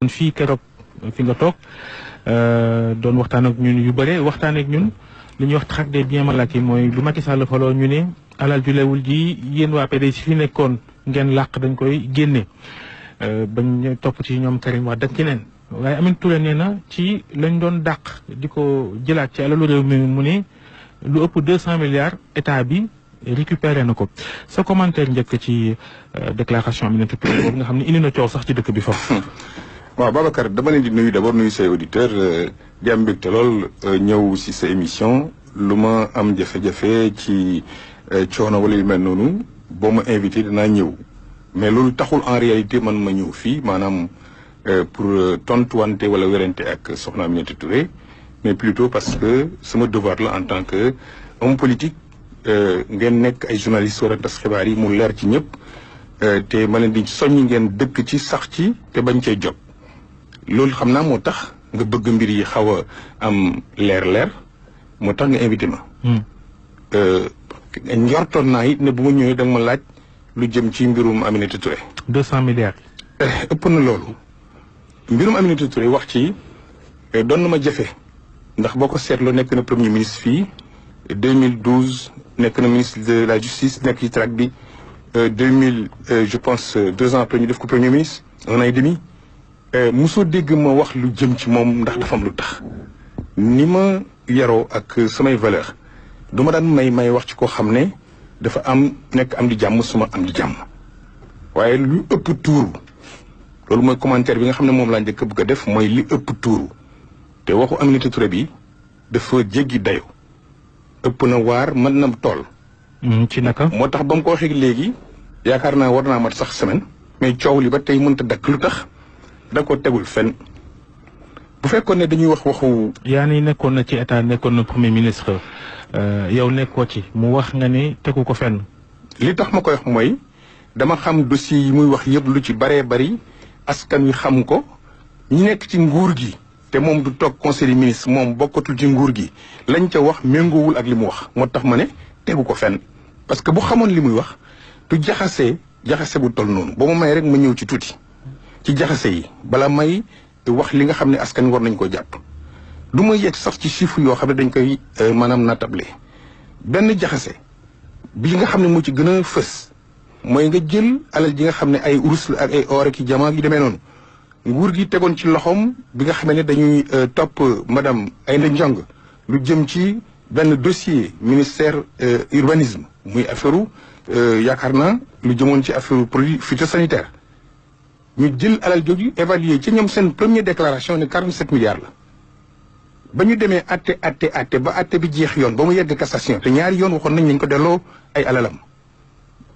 fii keroog fi nga toog doon waxtaan ak ñun yu bëre waxtaan ak ñun li ñuy wax traque des biens mal acquis mooy bu Macky Sall faloo ñu ne alal ju lewul ji yéen waa PDS fi nekkoon ngeen làq dañ koy génne bañ topp ci ñoom Karim Wade ak keneen waaye Aminata Touré nee na ci lañ doon dàq di ko jëlaat ci alalu réew mi mu ne lu ëpp 200 milliards état bi récupéré na ko sa commentaire njëkk ci déclaration Aminata Touré boobu nga xam ne indi na coow sax ci dëkk bi foofu. waaw Babacar dama leen di nuyu d'abord nuyu say auditeurs di am mbégte lool ñëw si sa émission lu ma am jafe-jafe ci coono wala yu mel noonu boo ma invité dinaa ñëw mais loolu taxul en réalité man ma ñëw fii maanaam pour tontuwante wala werante ak soxna Aminata Touré mais plutôt parce que sama devoir la en tant que homme politique ngeen nekk ay journalistes war a tas xibaar yi mu leer ci ñëpp te ma leen di soññ ngeen dëkk ci sax ci te bañ cee jot. loolu xam naa moo tax nga bëgg mbir yi xaw a am leer moo tax nga invité ma. njortoon naa it ne bu ma ñëwee da nga ma laaj lu jëm ci mbirum Aminata Touré. 200 milliards. ëpp na loolu mbirum Aminata Touré wax ci doon na ma jafe ndax boo ko seetloo nekk na premier ministre fii 2012 nekk na ministre de la justice nekk ci traque bi 2000 je pense 2 ans après ñu def ko premier ministre 1 an et demi. mosoo dégg ma wax lu jëm ci moom ndax dafa am lu tax ni ma yaroo ak samay valeur du ma daan may wax ci koo xam ne dafa am nekk am di jàmm suma am di jàmm waaye lu ëpp tuuru loolu mooy commentaire bi nga xam ne moom laa njëkk a bëgg a def mooy li ëpp tuuru te waxu Aminata Touré bi dafa jéggi dayo ëpp na waar mën na tool. ci naka. moo tax ba mu ko waxee léegi yaakaar naa war naa mat sax semaine mais coow li ba tey mënta dakk lu tax. da ko tegul fenn bu fekkoon ne dañuy wax waxu. yaa ni nekkoon na ci état nekkoon na premier ministre yow nekkoo ci mu wax nga ne tegu ko fenn. li tax ma koy wax mooy dama xam dossier yi muy wax yëpp lu ci baree bari askan wi xam ko ñi nekk ci nguur gi te moom du toog conseil des ministres moom bokkatul ci nguur gi lañ ca wax méngoowul ak li mu wax moo tax ma ne tegu ko fenn parce que bu xamoon li muy wax du jaxase bu toll noonu ba ma may rek ma ñëw ci tuuti. ci jaxase yi bala may wax li nga xam ne askan war nañ ko jàpp du ma yegg sax ci chiffre yoo xam ne dañ koy maanaam natable benn jaxase bi nga xam ne moo ci gën a fës mooy nga jël alal ji nga xam ne ay urus la ak ay or ak i jamaa yu demee noonu nguur gi tegoon ci loxoom bi nga xam ne dañuy topp madame Aïda Ndiong lu jëm ci benn dossier ministère urbanisme muy affaire yaakaar naa lu jëmoon ci affaire produit phytosanitaire ñu jël alal jooju évalué ci ñoom seen première déclaration ne 47 milliards la ba ñu demee atte ba atte bi jeex yoon ba mu yegg cassation te ñaari yoon waxoon nañ ko delloo ay alalam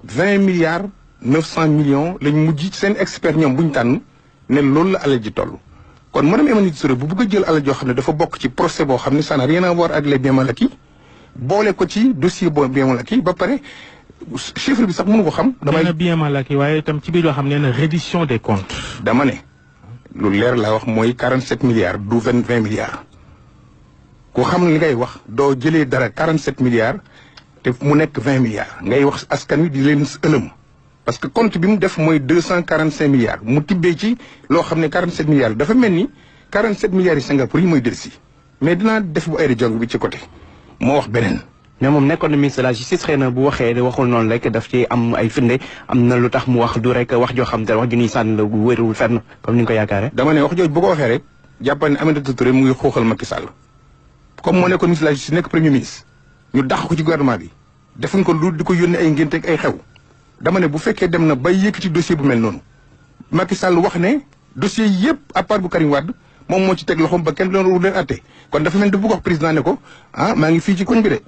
20 milliards 900 millions lañ mujj seen expert ñoom bu ñu tànn ne loolu la alal ji toll. kon madame Aminata Touré bu bëgg a jël alal joo xam ne dafa bokk ci procès boo xam ne ça n'a rien à voir ak les biens mal acquis boole ko ci dossier boo biens mal acquis ba pare. chiffre bi sax mënu ko xam. damay nee na bien mal acquis waaye itam ci biir yoo xam ne reddition des comptes. dama ne lu leer laa wax mooy 47 milliards du 20 milliards. ku xam li ngay wax doo jëlee dara 47 milliards te mu nekk 20 milliards. ngay wax askan wi di leen ëlëm. parce que compte bi mu def mooy 245 milliards mu tibbee ci loo xam ne 47 milliards dafa mel ni 47 milliards yi Singapour yi mooy dellusi mais dinaa def bu Aïda Ndiong bi ci côté moo wax beneen. mais moom nekkoon na ministre de la justice xëy na bu waxee waxul noonu rek daf ci am ay firnde am na lu tax mu wax du rek wax joo xam te wax ju ñuy sànni la wéruwul fenn comme ni nga ko yaakaaree. dama ne wax jooju bu ko waxee rek jàppal ne Aminata Touré mu ngi xooxal Macky Sall comme moo nekkoon ministre de la justice nekk premier ministre ñu dàq ko ci gouvernement bi defuñ ko lu di ko yónnee ay ngénte ak ay xew dama ne bu fekkee dem na bay yëkkati dossier bu mel noonu Macky Sall wax ne dossier yëpp à part bu Karim Wade moom moo ci teg loxoom ba kenn doon leen atte kon dafa mel ni bu ko wax président ne ko maa ngi fii ci koñ bi de.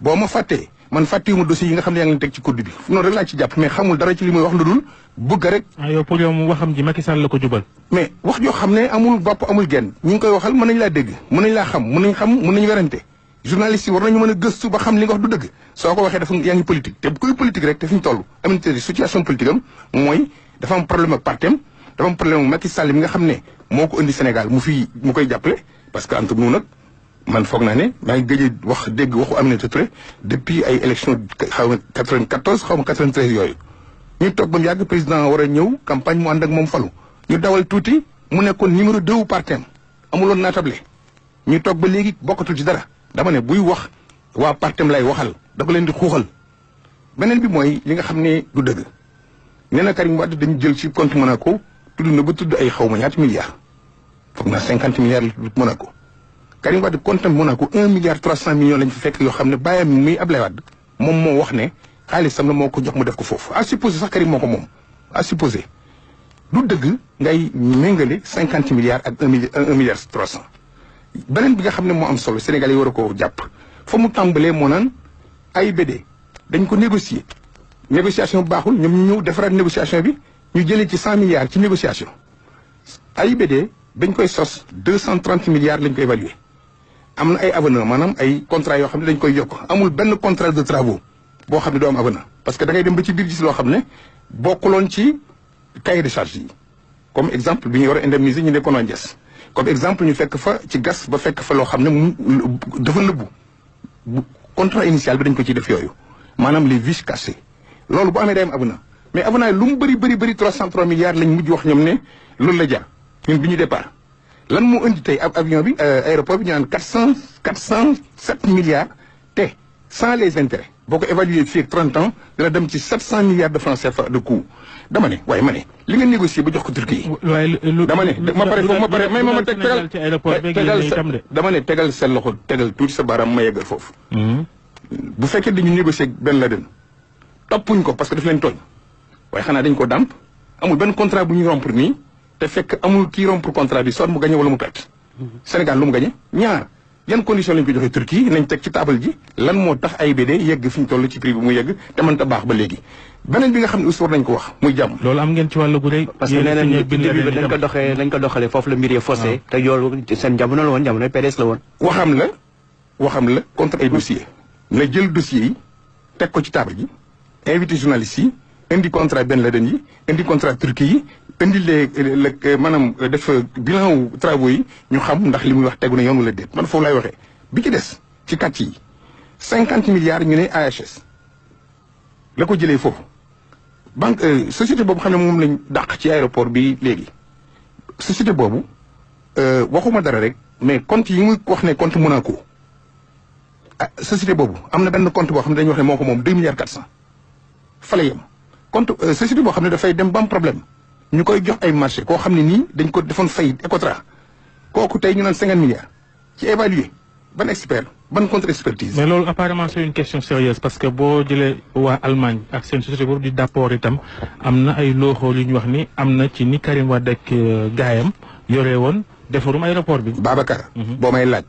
boo ma fàttee man fàttewuma dossier yi nga xam ne yaa ngi teg ci code bi noonu rek laa ci jàpp mais xamul dara ci li muy wax lu dul bëgg rek. yow pour yow mu waxam ji Macky Sall la ko jubal. mais wax joo xam ne amul bopp amul genn ñu ngi koy waxal mën nañ laa dégg mën nañ laa xam mën nañ werante journaliste yi war nañu mën a gëstu ba xam li nga wax du dëgg soo ko waxee dafa yaa ngi politique te bu koy politique rek te fi ñu toll Aminata Touré situation politique am mooy dafa am problème ak partem dafa am problème ak Macky Sall mi nga xam ne moo ko indi Sénégal mu koy jàppale parce que entre nous nag man foog naa ne maa ngi gëj a wax dégg waxu Aminata Touré depuis ay élection xaw ma 94 xaw ma 93 yooyu ñu toog ba mu yàgg président war a ñëw campagne mu ànd ak moom falu ñu dawal tuuti mu nekkoon numéro 2 partem amuloon naatable ñu toog ba léegi bokkatul ci dara dama ne buy wax waa partem lay waxal dafa leen di xuuxal beneen bi mooy li nga xam ne du dëgg nee na Karim Wade dañu jël ci compte Monaco tudd na ba tudd ay xawma ñaati milliards foog naa 50 milliards la Monaco Karim Wade compte Monaco 1 milliard 300 millions lañ fa fekk yoo xam ne bàyyam muy Ablaye Wade moom moo wax ne xaalisam la moo ko jox mu def ko foofu à supposé sax Karim moo ko moom à supposé du dëgg ngay méngale 50 milliards ak 1 milliard 300 beneen bi nga xam ne moo am solo Sénégal yi war a ko jàpp fa mu tàmbalee moo naan AIBD dañ ko négocier négociation baaxul ñoom ñu ñëw defaraat négociation bi ñu jëlee ci 100 milliards ci négociation AIBD dañ koy sos 230 milliards lañ koy évaluer am na ay avenant maanaam ay contrat yoo xam ne dañ koy yokk amul benn contrat de travaux boo xam ne doo am avenant parce que da ngay dem ba ci biir gis loo xam ne bokkuloon ci cahier de charge yi comme exemple bi ñu war a indemniser ñu nekkoon waa Ndiass comme exemple ñu fekk fa ci gas ba fekk fa loo xam ne mu dafa nëbbu contrat initial bi dañ ko ciy def yooyu maanaam les vices cachés loolu bu amee day am avenant mais avenant yi lu mu bëri 303 milliards lañ mujj wax ñoom ne loolu la jar ñun bi ñu départ lan moo indi tey ab avion bi aéroport bi ñu naan 407 milliards te sans les intérêts boo ko évaluer fii ak 30 ans dina dem ci 700 milliards de francs CFA de coût dama ne waaye ma ne li nga négocier ba jox ko Turquie yi dama ne ma pare foofu ma pare may ma tegal dama ne tegal seen loxo tegal tuuti sa baaraam ma yeggal foofu bu fekkee dañu négocier ak Ben Laden toppuñ ko parce que daf leen tooñ waaye xanaa dañ ko dàmp amul benn contrat bu ñuy rompre nii te fekk amul kii rompre contrat bi soit mu gagné wala mu perte Sénégal lu mu gagné ñaar yan condition lañ ko joxee Turquie nañ teg ci table ji lan moo tax AIBD yegg fi ñu toll ci prix bi mu yegg te mënta baax ba léegi beneen bi nga xam ne aussi war nañ ko wax muy jàmm loolu am ngeen ci wàllu gu rëy parce que nee nañ début bi dañ ko doxalee foofu la mbir yi forcé te yoolu seen jamono la woon jamono PDS la woon waxam la contre ay dossier na jël dossier yi teg ko ci table ji invité journalistes yi indi contrat Ben Laden yi indi contrat Turquie yi indi les maanaam def bilan wu travaux yi ñu xam ndax li muy wax tegu na yoon wala déet man foofu laay waxee bi ci des ci kàcc yi 50 milliards ñu ne AHS la ko jëlee foofu banque société boobu xam ne moom lañ dàq ci aéroport bi léegi société boobu waxuma dara rek mais compte yi muy wax ne compte Monaco société boobu am na benn compte boo xam ne dañuy wax ne moo ko moom 2 milliards 400 fa la yem compte société boo xam ne dafay dem ba am problème ñu koy jox ay marché koo xam ne nii dañ ko defoon fay Ecotra kooku tey ñu naan 50 milliards ci évaluer ban expert ban contre expertise. mais loolu apparemment c'est une question sérieuse parce que boo jëlee waa Allemagne ak seen société boobu di d'apport itam am na ay looxool yu ñu wax ni am na ci ni Karim Wade ak gaayam yore woon defarum aéroport bi. Babacar. boo may laaj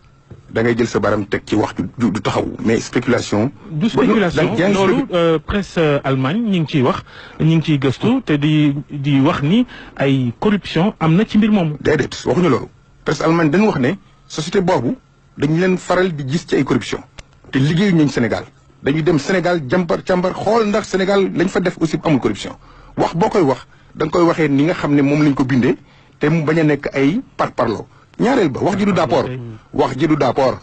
da ngay jël sa baram teg ci wax du taxaw mais spéculation. du spéculation loolu presse Allemagne ñi ngi ciy wax ñi ngi ciy gëstu te di wax ni ay corruption am na ci mbir moomu. déedéet waxuñu loolu presse Allemagne dañu wax ne société boobu dañu leen faral di gis ci ay corruption te liggéeyu ñu Sénégal dañuy dem Sénégal jàmbar càmbar xool ndax Sénégal lañ fa def aussi amul corruption wax boo koy wax da nga koy waxee ni nga xam ne moom lañ ko bindee te mu bañ a nekk ay parparloo ñaareel ba wax ji du d'apport wax ji du d'apport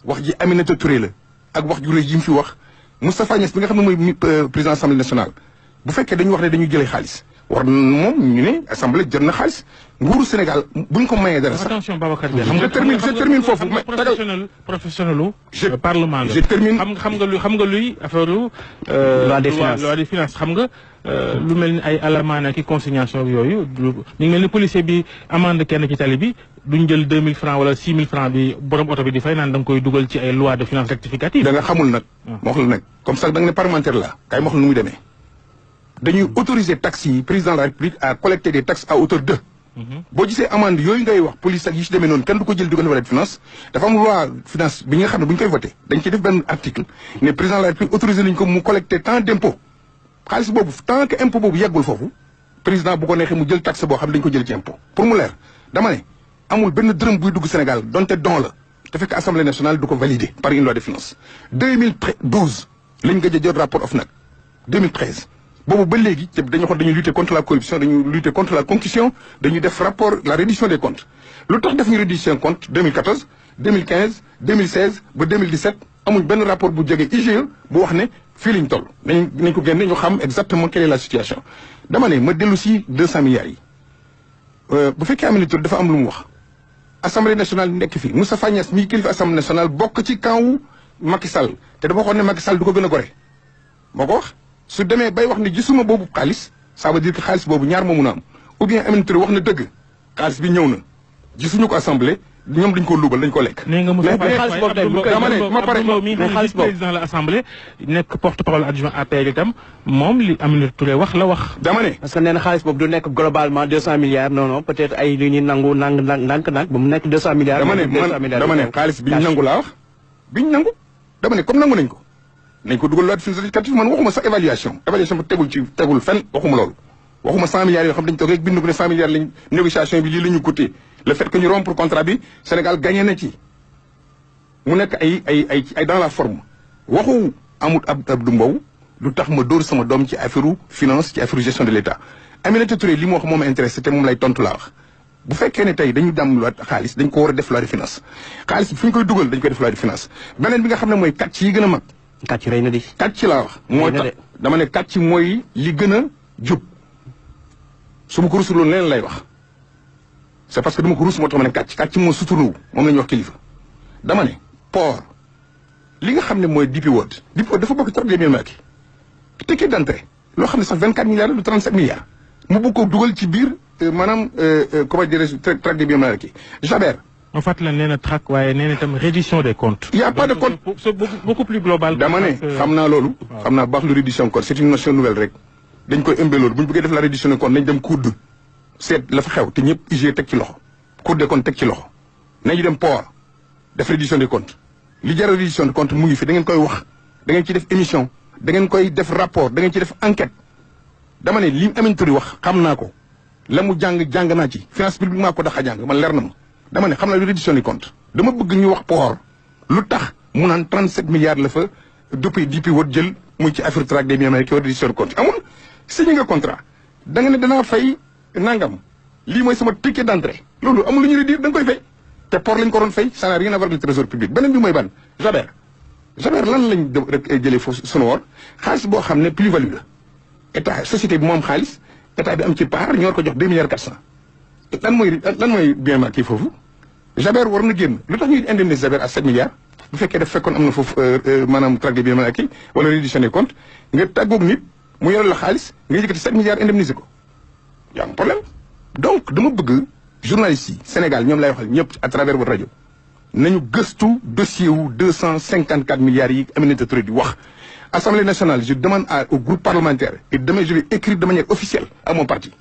wax ji Aminata Touré la ak wax ju rëy yi mu fi wax Moustapha Niasse bi nga xam ne mooy président assemblée nationale bu fekkee dañu wax ne dañuy jëlee xaalis war moom ñu ne assemblée jot na xaalis nguuru Sénégal buñ ko mayee dara sax. attention Babacar je termine foofu. professionnel parlement je termine xam nga luy affaire loi des finances xam nga lu mel ni ay alamaan ak consignation ak yooyu ñu ngi mel ni policier bi amende kenn ci tali bi duñ jël 2000 francs wala 6000 francs bi borom oto bi di fay naan da nga koy dugal ci ay loi de finances rectificative. da nga xamul nag. ma wax la nag comme ça da nga ne parlementaire la kay ma wax la nu muy demee. dañuy autoriser taxes yi président de la République à collecter des taxes à hauteur de. boo gisee amende yooyu ngay wax police ak yi ci demee noonu kenn du ko jël di ko defal finance dafa am loi finance bi nga xam ne bu ñu koy voté dañ ciy def benn article ne président de la République autorisé nañu ko mu collecter tant d'impôt xaalis boobu tant que impôt boobu yeggul foofu président bu ko neexee mu jël taxe boo xam ne dañu ko jël ci impôt pour mu leer dama ne amul benn dërëm buy dugg Sénégal donte don la te fekk assemblée nationale du ko valider par une loi de finances 2012 lañ gëj a jot rapport OFNAC 2013 boobu ba léegi dañu waxoon dañuy lutter contre la corruption dañuy lutter contre la concussion dañuy def rapport la reddition des comptes lu tax def ñu reddition compte 2014 2015 2016 ba 2017 amuñ benn rapport bu jógee IGE bu wax ne fii lañ toll nañ ko génne ñu xam exactement quelle est la situation dama ne ma dellu si 200 milliards yi bu fekkee Aminata Touré dafa am lu mu wax assemblée nationale nekk fii Moustapha Niasse mii kilifa assemblée nationale bokk ci camp wu Macky Sall te dafa waxoon ne Macky Sall du ko gën a gore moo ko wax su demee bay wax ne gisuma boobu xaalis ça veut dire que xaalis boobu ñaar moo mun a am ou bien Aminata Touré wax na dëgg xaalis bi ñëw na gisuñu ko assemblée ñoom dañ ko luubal dañ ko lekk. nee nga Moussa mais xaalis boobu tey bu ko dama ne ma pare xaalis président la assemblée nekk porte-parole adjoint APR itam moom li Aminata Touré wax la wax. dama ne. parce que nee na xaalis boobu du nekk globalement 200 milliards non non peut-être ay lu ñuy nangu ndànk ba mu nekk 200 milliards. dama ne xaalis biñ nangu laa wax biñ nangu dama ne comme nangu nañ ko nañ ko dugal loi de finances rectificative man waxuma sax évaluation ba tegul fenn waxuma loolu waxuma 100 milliards yoo xam dañ toog rek bind ko ne 100 milliards lañ négociation bi lii la ñu coûté le fait que ñu rompre contrat bi Sénégal gagné na ci mu nekk ay dans la forme waxu amut Abdou Mbow du tax ma dóor sama doom ci affaire finance ci affaire gestion de l'État Aminata Touré li mu wax moom intéressé te moom lay tontu laa wax bu fekkee ne tey dañu dam loi xaalis dañ ko war a def loi de finance xaalis bi fu ñu koy dugal dañ koy def loi de finance beneen bi nga xam ne mooy kàcc yi gën a mag kàcc rëy na di kàcc laa wax mooy tax dama ne kàcc mooy li gën a jub su ma ko rusuloon leneen lay wax c'est parce que dama ko rus moo tax ma ne kàcc moo suturu moom la ñuy wax kilifa dama ne port li nga xam ne mooy DP World dafa bokk traque des biens mal acquis ticket d'entrée loo xam ne sax 24 milliards du 37 milliards mu bëgg ko dugal ci biir maanaam comment dirais-je traque des biens mal acquis Jaber en fait la nee na traque waaye nee na itam reddition des comptes. y a pas de compte c'est beaucoup plus global. dama ne xam naa loolu xam naa baax lu reddition compte c'est une notion nouvelle rek dañ koy ëmbee loolu bu ñu bëggee def la reddition des comptes nañ dem COUD seet la fa xew te ñëpp IG teg ci loxo Cour des comptes teg ci loxo nañu dem port def reddition des comptes li jar reddition des comptes mu ngi fi da ngeen koy wax da ngeen ci def émission da ngeen koy def rapport da ngeen ci def enquête dama ne li Aminata Touré wax xam naa ko la mu jàng naa ci finance publique maa ko dax a jàng man leer na ma dama ne xam naa lu reddition des comptes dama bëgg ñu wax port lu tax mu naan 37 milliards la fa depuis DP World jël muy ci affaire traque des biens mal acquis reddition des comptes amul signé nga contrat da nga ne danaa fay nangam lii mooy sama ticket d'entrée loolu amul lu ñu redire da nga koy fay te port lañ ko doon fay ça n'a rien à voir avec le trésor public beneen bi mooy ban Jaber lan lañ rek jëlee foofu sunu woor xaalis boo xam ne plus-value la état société bi moom xaalis état bi am ci part ñu war ko jox 2 milliards 400 lan mooy bien mal kii foofu Jaber war na génn lu tax ñuy indemniser Jaber à 7 milliards bu fekkee daf fekkoon am na foofu maanaam traque des biens mal acquis wala reddition des comptes nga tàggoog nit mu yore la xaalis nga yëkkati 7 milliards indemniser ko y a un problème donc dama bëgg journalistes yi Sénégal ñoom lay waxal ñëpp à travers votre rajo nañu gëstu dossier wu 254 milliards yi Aminata Touré di wax Assemblée nationale je demande au groupe parlementaire et demain je vais écrire de manière officielle à mon parti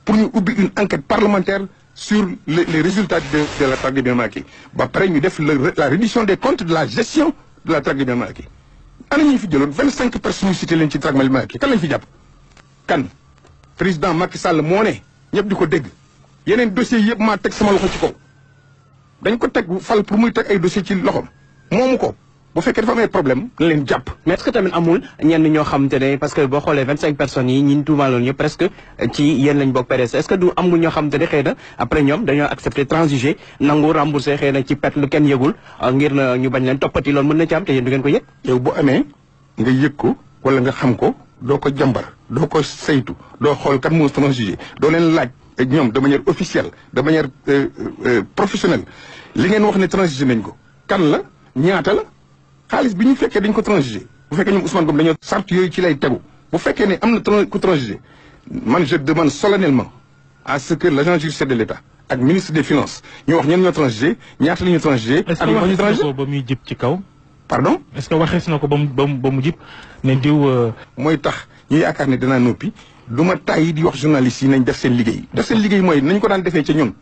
pour ñu ubbi une enquête parlementaire sur les résultats de la traque des biens mal acquis ba pare ñu def la reddition des comptes de la gestion de la traque des biens mal acquis ana ñu fi jëloon 25 personnes ñu cité leen ci traque des biens mal acquis kan lañ fi jàpp kan président Macky Sall moo ne ñëpp di ko dégg yeneen dossiers yëpp maa teg sama loxo ci kaw dañ ko teg fal pour muy teg ay dossiers ci loxom moomu ko bu fekkee dafa amee problème na leen jàpp. mais est-ce que tamit amul ñenn ñoo xamante ne parce que boo xoolee 25 personnes yi ñi tuumaaloon ñëpp presque ci yéen lañ bokk PDS est-ce que du amul ñoo xamante ne xëy na après ñoom dañoo accepter transiger nangu rembourser xëy na ci pet lu kenn yëgul ngir na ñu bañ leen toppati loolu mën na ci am te yéen du ngeen ko yëg. yow bu amee nga yëg ko wala nga xam ko doo ko jàmbar doo ko saytu doo xool kan moo transiger doo leen laaj ñoom de manière officielle de manière professionnelle li ngeen wax ne transiger nañ ko kan la ñaata la. xaalis bi ñu fekkee dañ ko transiger bu fekkee ñoom Ousmane Gom dañoo sart yooyu ci lay tegu bu fekkee ne am na ku transiger man je demande solennellement à ce que l'agent judiciaire de l'État ak ministre des finances ñu wax ñenn ñoo transiger ñaata la ñu transiger. ak ñu wax ñu transiger ba muy jib ci kaw. pardon est-ce que waxees na ko ba mu jib ne diw. mooy tax ñu yaakaar ne danaa noppi du ma tàyyi di wax journalistes yi nañ def seen liggéey. def seen liggéey mooy nañ ko daan defee ca ñun.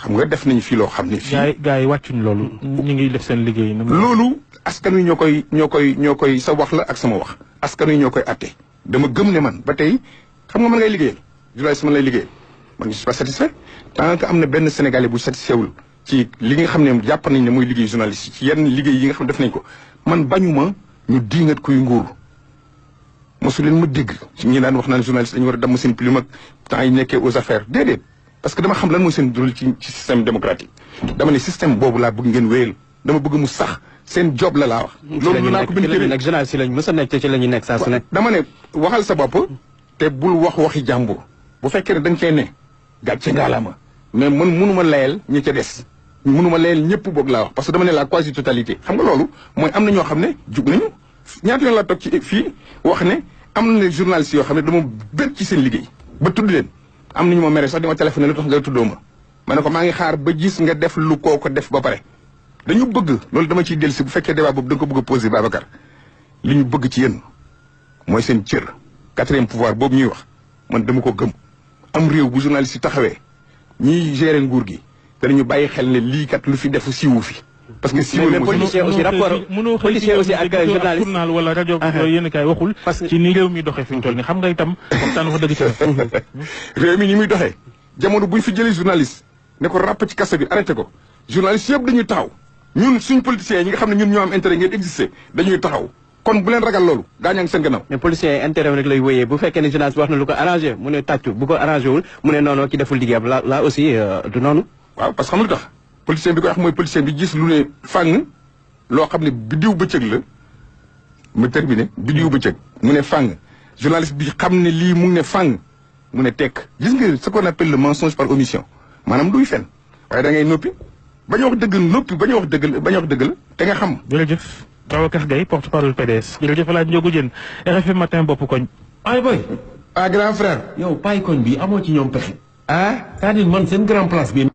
xam nga def nañu fii loo xam ne fii. gaa yi wàccuñ loolu. ñu ngi def seen liggéey. loolu askan wi ñoo koy sa wax la ak sama wax askan wi ñoo koy atte dama gëm ne man ba tey xam nga man ngay liggéeyal journaliste man lay liggéeyal man je suis pas satisfait tant que am na benn Sénégalais bu satisfait wul ci li nga xam ne jàpp nañ ne mooy liggéey journaliste ci yenn liggéey yi nga xam ne def nañ ko man bañuma ñu diingat kuy nguur mosu leen ma dégg ñi daan wax naan journaliste dañu war a damm seen plume ak temps yi nekkee aux affaires déedéet parce que dama xam lan mooy seen rôle ci système démocratique dama ne système boobu laa bëgg ngeen wéyal dama bëgg mu sax seen job la laa wax. loolu naa ko bind ci nag journaliste lañ mës a nekk ci la ñuy nekk saa su ne. dama ne waxal sa bopp te bul wax waxi jàmbur bu fekkee ne da nga cee ne gàcce ngaalaama mais man mënuma layal ñi ca des mënuma layal ñëpp boog laa wax parce que dama ne la quasi totalité xam nga loolu mooy am na ñoo xam ne jug nañu ñaata yoon laa toog ci fii wax ne am na journalistes yoo xam ne dama bët ci seen liggéey ba tudd leen am na ñu ma mere sax di ma téléphoné lu tax nga tuddoo ma ne ko maa ngi xaar ba gis nga def lu koo ko def ba pare dañu bëgg loolu dama ciy dellu si bu fekkee débat boobu da nga ko bëgg a posé Babacar li ñu bëgg ci yéen mooy seen cër 4e pouvoir boobu ñuy wax man dama ko gëm am réew bu journaliste yi taxawee ñiy gérer nguur gi te dañu bàyyi xel ne lii kat lu fi defu siiwu fi parce que siiwul mais politicien aussi rapport politicien aussi ak journaliste journal wala rajo yéen kaay waxul ci ni réew mi doxee fi ñu toll ni xam nga itam waxtaan fa dëgg ci réew mi ni muy doxee jamono buñ fi jëlee journaliste ne ko ràpp ci kaso bi arrêté ko journaliste yëpp dañuy taxaw ñun suñ politiciens yi nga xam ne ñun ñoo am intérêt ngeen exister dañuy taxaw kon bu leen ragal loolu gaañaa ngi seen gannaaw mais policier yi intérêt rek lay wéyee bu fekkee ne journaliste wax na lu ko arrangé mu ne tàccu bu ko arrangé wul mu ne noonu ki deful liggéeyam là aussi du noonu waaw parce que xam lu tax politicien bi koy wax mooy politicien bi gis lu ne fàng loo xam ne biddiw bëccëg la mu terminé biddiw bëccëg mu ne fàng journaliste bi xam ne lii mu ne fàng mu ne tekk gis nga ce qu'on appelle le mensonge par omission maanaam duy fen waaye da ngay noppi bañ a wax dëgg noppi bañ a wax dëgg la te nga xam. jërëjëf Babacar Gaye porte-parole PDS jërëjëf El Hadj Ndiogou Diène RFM matin bopp koñ. ay boy grand frère. yow paay koñ bi amoo ci ñoom pexe. c'est-à-dire man seen grand place bi.